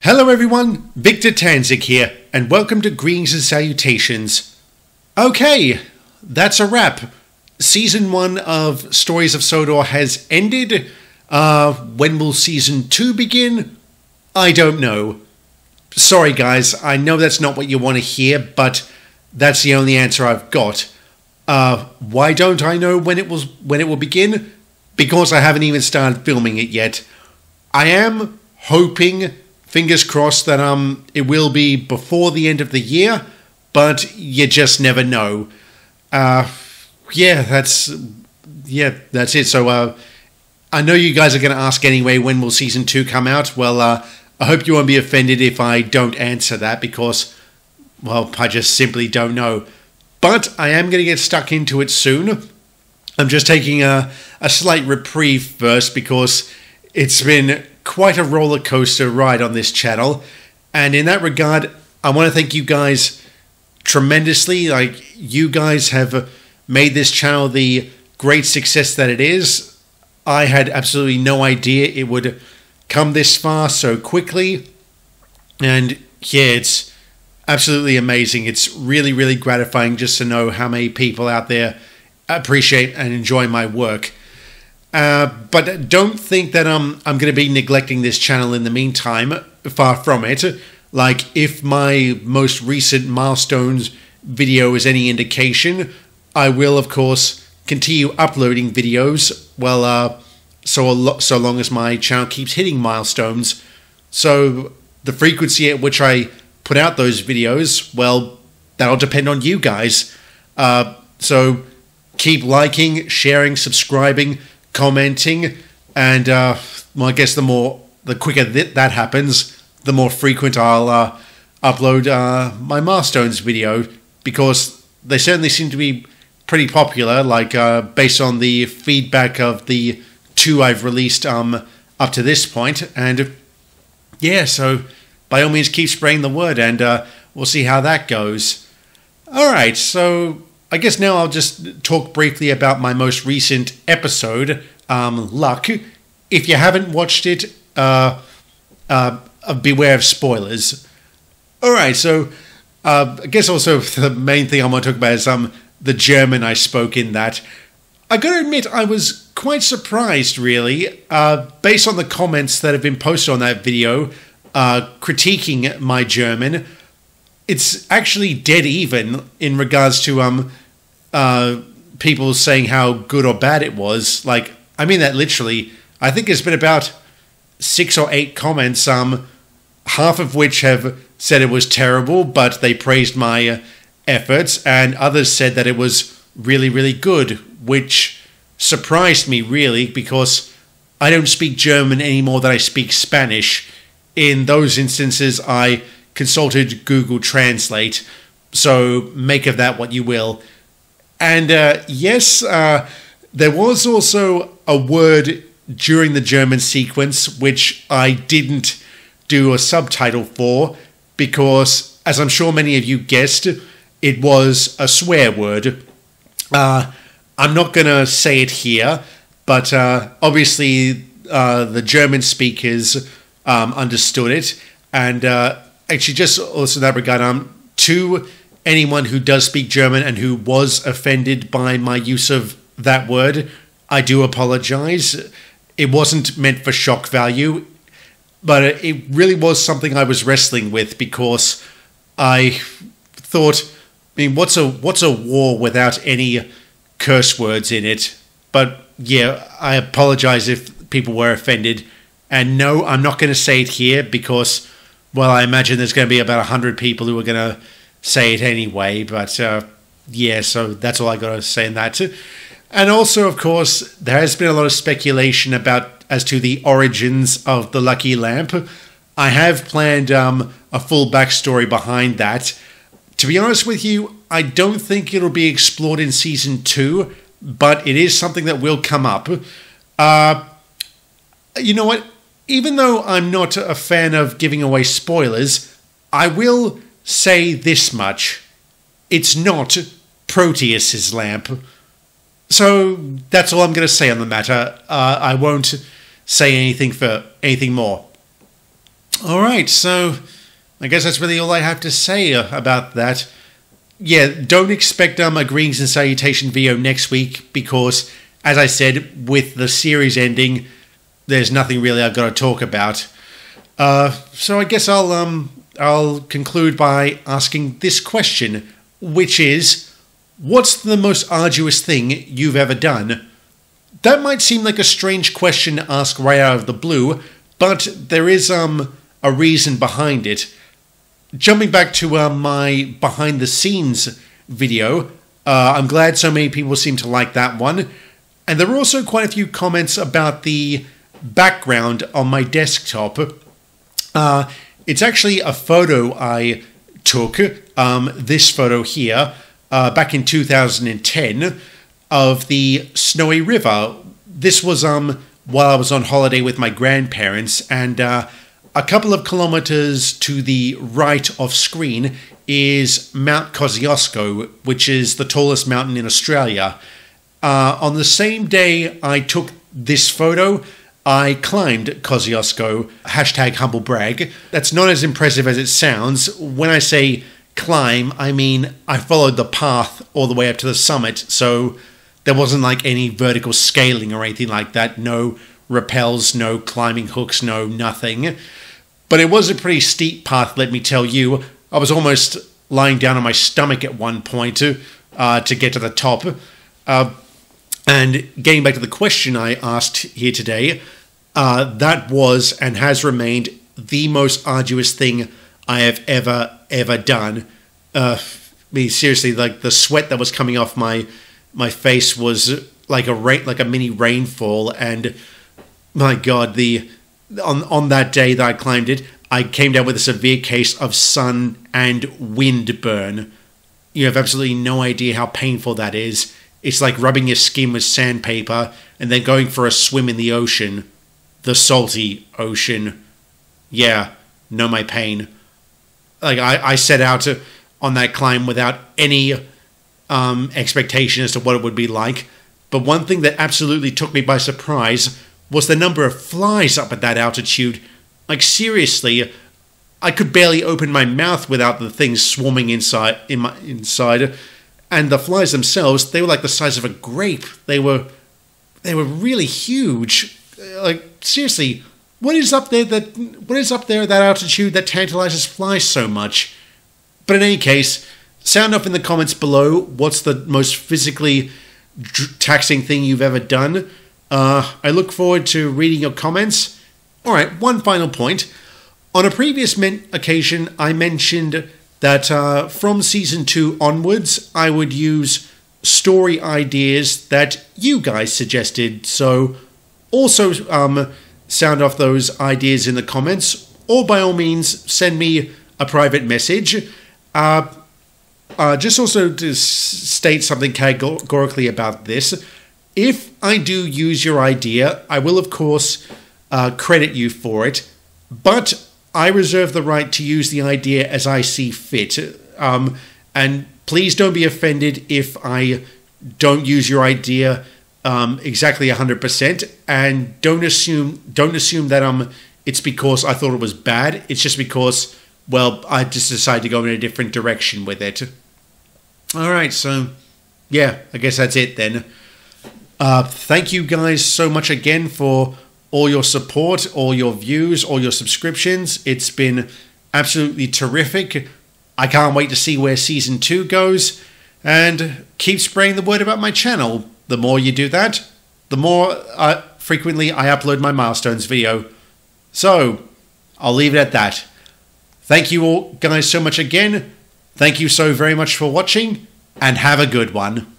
Hello everyone, Victor Tanzik here, and welcome to Greetings and Salutations. Okay, that's a wrap. Season 1 of Stories of Sodor has ended. When will Season 2 begin? I don't know. Sorry guys, I know that's not what you want to hear, but that's the only answer I've got. Why don't I know when it will begin? Because I haven't even started filming it yet. I am hoping, fingers crossed, that it will be before the end of the year, but you just never know. That's it. So I know you guys are going to ask anyway, when will Season 2 come out? Well, I hope you won't be offended if I don't answer that, because, well, I just simply don't know. But I am going to get stuck into it soon. I'm just taking a slight reprieve first, because it's been quite a roller coaster ride on this channel, and in that regard I want to thank you guys tremendously. Like, you guys have made this channel the great success that it is. I had absolutely no idea it would come this far so quickly, and yeah, it's absolutely amazing. It's really gratifying just to know how many people out there appreciate and enjoy my work. But don't think that I'm going to be neglecting this channel in the meantime. Far from it. Like, if my most recent milestones video is any indication, I will of course continue uploading videos. Well, so long as my channel keeps hitting milestones. So the frequency at which I put out those videos, well, that'll depend on you guys. So keep liking, sharing, subscribing, commenting, and well, I guess the quicker that happens, the more frequent I'll upload my milestones video, because they certainly seem to be pretty popular. Like, based on the feedback of the 2 I've released up to this point, and yeah, so by all means keep spreading the word, and we'll see how that goes. All right, so I guess now I'll just talk briefly about my most recent episode, Luck. If you haven't watched it, beware of spoilers. Alright, so I guess also the main thing I want to talk about is the German I spoke in that. I gotta admit, I was quite surprised, really, based on the comments that have been posted on that video, critiquing my German. It's actually dead even in regards to people saying how good or bad it was. Like, I mean that literally. I think there's been about 6 or 8 comments, half of which have said it was terrible, but they praised my efforts, and others said that it was really good, which surprised me, really, because I don't speak German any more than I speak Spanish. In those instances, I consulted Google Translate, so make of that what you will. And yes, there was also a word during the German sequence which I didn't do a subtitle for, because, as I'm sure many of you guessed, it was a swear word. I'm not going to say it here, but obviously the German speakers understood it, and actually, just also in that regard, to anyone who does speak German and who was offended by my use of that word, I do apologize. It wasn't meant for shock value, but it really was something I was wrestling with, because I thought, I mean, what's a war without any curse words in it? But yeah, I apologize if people were offended. And no, I'm not going to say it here, because, well, I imagine there's going to be about 100 people who are going to say it anyway. But yeah, so that's all I got to say in that. And also, of course, there has been a lot of speculation as to the origins of the Lucky Lamp. I have planned a full backstory behind that. To be honest with you, I don't think it'll be explored in Season 2, but it is something that will come up. You know what? Even though I'm not a fan of giving away spoilers, I will say this much. It's not Proteus's lamp. So that's all I'm going to say on the matter. I won't say anything more. All right, so I guess that's really all I have to say about that. Yeah, don't expect a greetings and salutation video next week because, as I said, with the series ending, there's nothing really I've got to talk about. So I guess I'll conclude by asking this question, which is, what's the most arduous thing you've ever done? That might seem like a strange question to ask right out of the blue, but there is a reason behind it. Jumping back to my behind the scenes video, I'm glad so many people seem to like that one. And there were also quite a few comments about the background on my desktop. It's actually a photo I took, this photo here, back in 2010 of the Snowy River. This was while I was on holiday with my grandparents, and a couple of kilometers to the right of screen is Mount Kosciuszko, which is the tallest mountain in Australia. On the same day I took this photo, I climbed Kosciuszko, #humblebrag. That's not as impressive as it sounds. When I say climb, I mean I followed the path all the way up to the summit, so there wasn't like any vertical scaling or anything like that. No rappels, no climbing hooks, no nothing. But it was a pretty steep path, let me tell you. I was almost lying down on my stomach at one point to get to the top. And getting back to the question I asked here today, that was and has remained the most arduous thing I have ever done. I mean, seriously, like the sweat that was coming off my face was like a mini rainfall, and my God, on that day that I climbed it, I came down with a severe case of sun and wind burn. You have absolutely no idea how painful that is. It's like rubbing your skin with sandpaper and then going for a swim in the ocean. The salty ocean. Yeah, know my pain. Like, I set out on that climb without any expectation as to what it would be like. But one thing that absolutely took me by surprise was the number of flies up at that altitude. Like, seriously, I could barely open my mouth without the things swarming inside. And the flies themselves, they were like the size of a grape. They were really huge. Like, seriously, what is up there at that altitude that tantalizes flies so much? But in any case, sound off in the comments below what's the most physically taxing thing you've ever done. I look forward to reading your comments. Alright, one final point. On a previous occasion, I mentioned that from Season 2 onwards, I would use story ideas that you guys suggested. So also sound off those ideas in the comments, or by all means, send me a private message. Just also to state something categorically about this. If I do use your idea, I will, of course, credit you for it, but I reserve the right to use the idea as I see fit. And please don't be offended if I don't use your idea exactly 100%, and don't assume that it's because I thought it was bad. It's just because, well, I just decided to go in a different direction with it. All right, so yeah, I guess that's it then. Thank you guys so much again for all your support, all your views, all your subscriptions. It's been absolutely terrific. I can't wait to see where Season 2 goes, and keep spreading the word about my channel. The more you do that, the more frequently I upload my milestones video. So, I'll leave it at that. Thank you all guys so much again. Thank you so very much for watching, and have a good one.